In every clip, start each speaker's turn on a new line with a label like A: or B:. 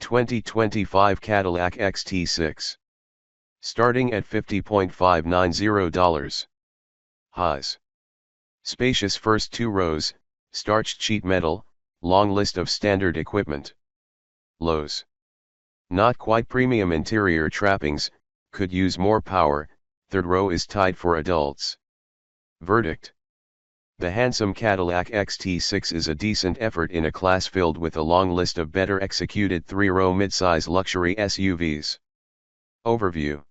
A: 2025 Cadillac xt6. Starting at $50.590. Highs. Spacious first two rows, starched sheet metal, long list of standard equipment. Lows. Not quite premium interior trappings, could use more power, third row is tied for adults. Verdict. The handsome Cadillac xt6 is a decent effort in a class filled with a long list of better executed three-row midsize luxury SUVs. Overview.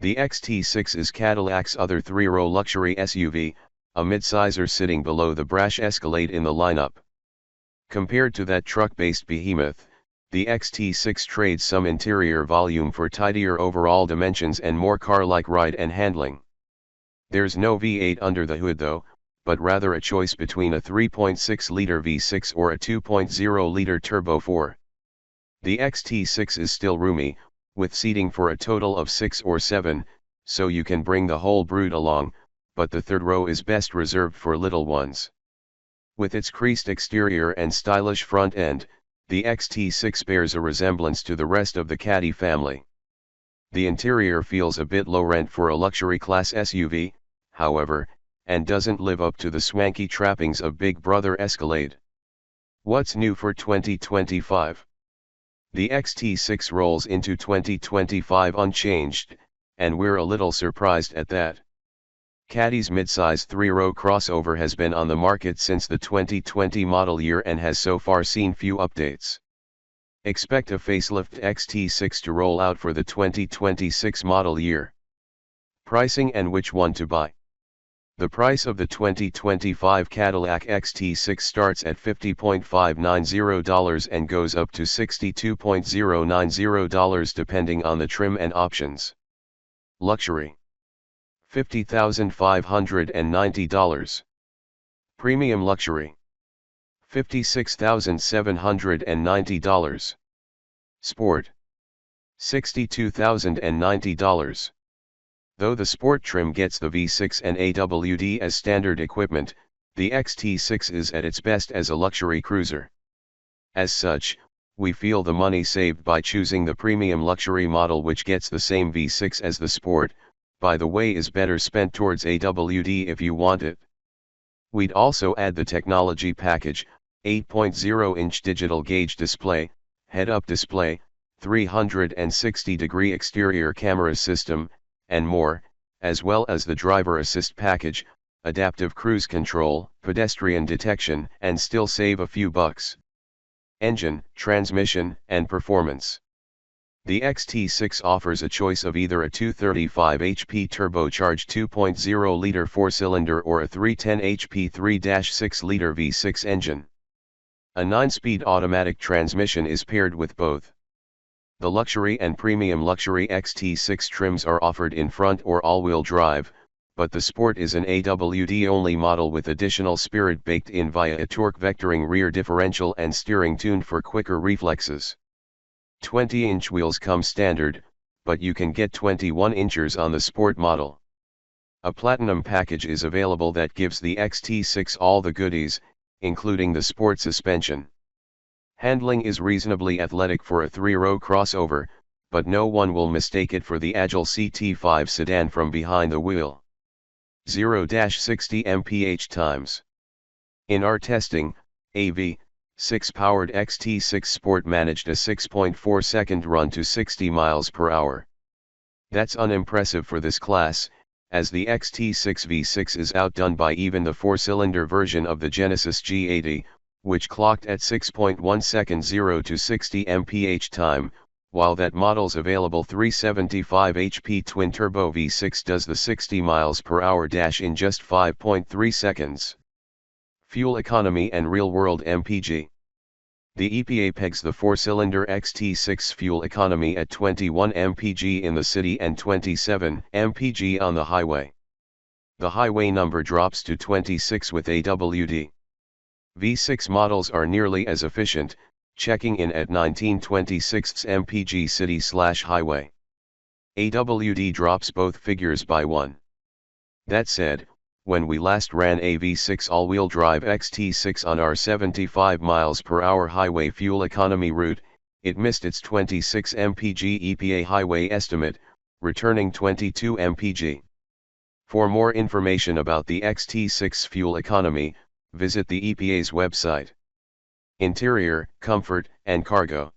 A: The xt6 is Cadillac's other three-row luxury SUV, a midsizer sitting below the brash Escalade in the lineup. Compared to that truck-based behemoth, the xt6 trades some interior volume for tidier overall dimensions and more car-like ride and handling. There's no V8 under the hood though, but rather a choice between a 3.6-liter V6 or a 2.0-liter Turbo 4. The xt6 is still roomy, with seating for a total of 6 or 7, so you can bring the whole brood along, but the third row is best reserved for little ones. With its creased exterior and stylish front end, the xt6 bears a resemblance to the rest of the Caddy family. The interior feels a bit low rent for a luxury class SUV, however, and doesn't live up to the swanky trappings of Big Brother Escalade. What's new for 2025? The xt6 rolls into 2025 unchanged, and we're a little surprised at that. Caddy's midsize three-row crossover has been on the market since the 2020 model year and has so far seen few updates. Expect a facelift xt6 to roll out for the 2026 model year. Pricing and which one to buy. The price of the 2025 Cadillac xt6 starts at $50.590 and goes up to $62.090 depending on the trim and options. Luxury. $50,590. Premium luxury. $56,790. Sport. $62,090. Though the sport trim gets the V6 and AWD as standard equipment, the xt6 is at its best as a luxury cruiser. As such, we feel the money saved by choosing the premium luxury model, which gets the same V6 as the sport, by the way, is better spent towards AWD if you want it. We'd also add the technology package: 8.0-inch digital gauge display, head-up display, 360-degree exterior camera system, and more, as well as the driver assist package, adaptive cruise control, pedestrian detection, and still save a few bucks. Engine, transmission, and performance. The xt6 offers a choice of either a 235 HP turbocharged 2.0-liter 4-cylinder or a 310 HP 3-6-liter V6 engine. A 9-speed automatic transmission is paired with both. The luxury and premium luxury xt6 trims are offered in front or all-wheel drive, but the sport is an AWD-only model with additional spirit baked in via a torque vectoring rear differential and steering tuned for quicker reflexes. 20-inch wheels come standard, but you can get 21 inches on the sport model. A platinum package is available that gives the xt6 all the goodies, including the sport suspension. Handling is reasonably athletic for a three-row crossover, but no one will mistake it for the agile CT5 sedan from behind the wheel. 0-60 mph times. In our testing, AV6 powered xt6 Sport managed a 6.4-second run to 60 miles per hour. That's unimpressive for this class, as the xt6 V6 is outdone by even the 4-cylinder version of the Genesis G80, which clocked at 6.1 seconds 0 to 60 mph time, while that model's available 375 HP twin-turbo V6 does the 60 miles per hour dash in just 5.3 seconds. Fuel economy and real-world MPG. The EPA pegs the 4-cylinder xt6 fuel economy at 21 mpg in the city and 27 mpg on the highway. The highway number drops to 26 with AWD. V6 models are nearly as efficient, checking in at 19/26 mpg city/highway. AWD drops both figures by 1. That said, when we last ran a V6 all-wheel drive xt6 on our 75 miles per hour highway fuel economy route, it missed its 26 mpg EPA highway estimate, returning 22 mpg. For more information about the xt6 fuel economy, visit the EPA's website. Interior, comfort, and cargo.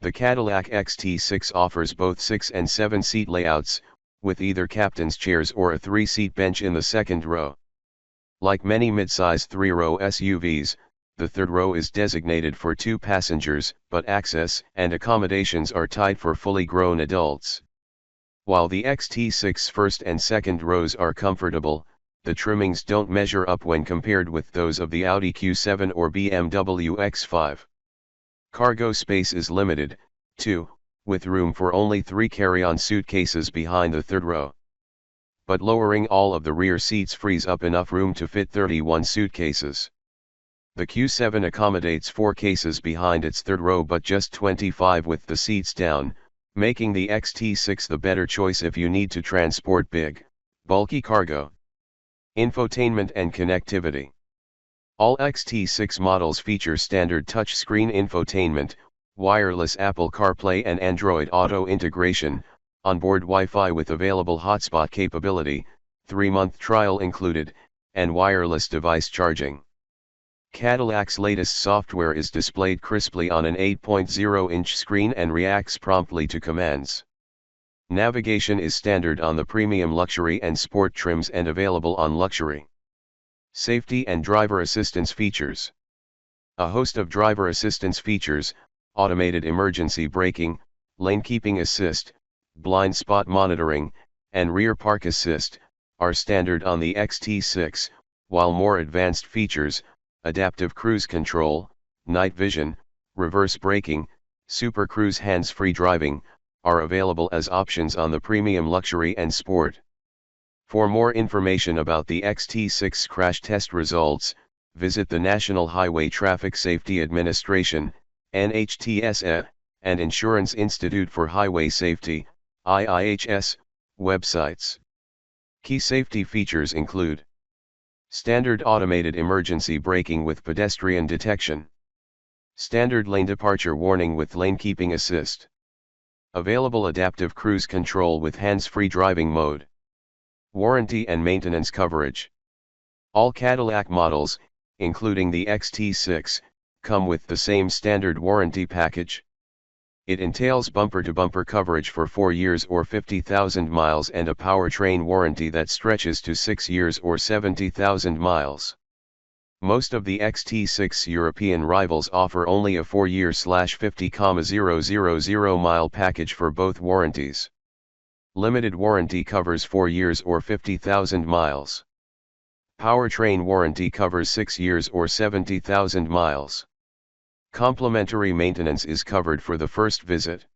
A: The Cadillac xt6 offers both 6 and 7-seat layouts, with either captain's chairs or a 3-seat bench in the second row. Like many mid-size 3-row SUVs, the third row is designated for 2 passengers, but access and accommodations are tied for fully grown adults. While the xt6 first and second rows are comfortable, the trimmings don't measure up when compared with those of the Audi Q7 or BMW X5. Cargo space is limited, too, with room for only 3 carry-on suitcases behind the third row. But lowering all of the rear seats frees up enough room to fit 31 suitcases. The Q7 accommodates 4 cases behind its third row but just 25 with the seats down, making the xt6 the better choice if you need to transport big, bulky cargo. Infotainment and connectivity. All xt6 models feature standard touchscreen infotainment, wireless Apple CarPlay and Android Auto integration, onboard Wi-Fi with available hotspot capability, 3-month trial included, and wireless device charging. Cadillac's latest software is displayed crisply on an 8.0-inch screen and reacts promptly to commands. Navigation is standard on the premium luxury and sport trims and available on luxury. Safety and driver assistance features. A host of driver assistance features, automated emergency braking, lane keeping assist, blind spot monitoring, and rear park assist, are standard on the xt6, while more advanced features, adaptive cruise control, night vision, reverse braking, super cruise hands-free driving, are available as options on the premium luxury and sport. For more information about the xt6 crash test results, visit the National Highway Traffic Safety Administration, NHTSA, and Insurance Institute for Highway Safety, IIHS, websites. Key safety features include standard automated emergency braking with pedestrian detection, standard lane departure warning with lane keeping assist, available adaptive cruise control with hands-free driving mode, warranty and maintenance coverage. All Cadillac models, including the xt6, come with the same standard warranty package. It entails bumper-to-bumper coverage for 4 years or 50,000 miles and a powertrain warranty that stretches to 6 years or 70,000 miles. Most of the xt6 European rivals offer only a 4-year/50,000 mile package for both warranties. Limited warranty covers 4 years or 50,000 miles. Powertrain warranty covers 6 years or 70,000 miles. Complimentary maintenance is covered for the first visit.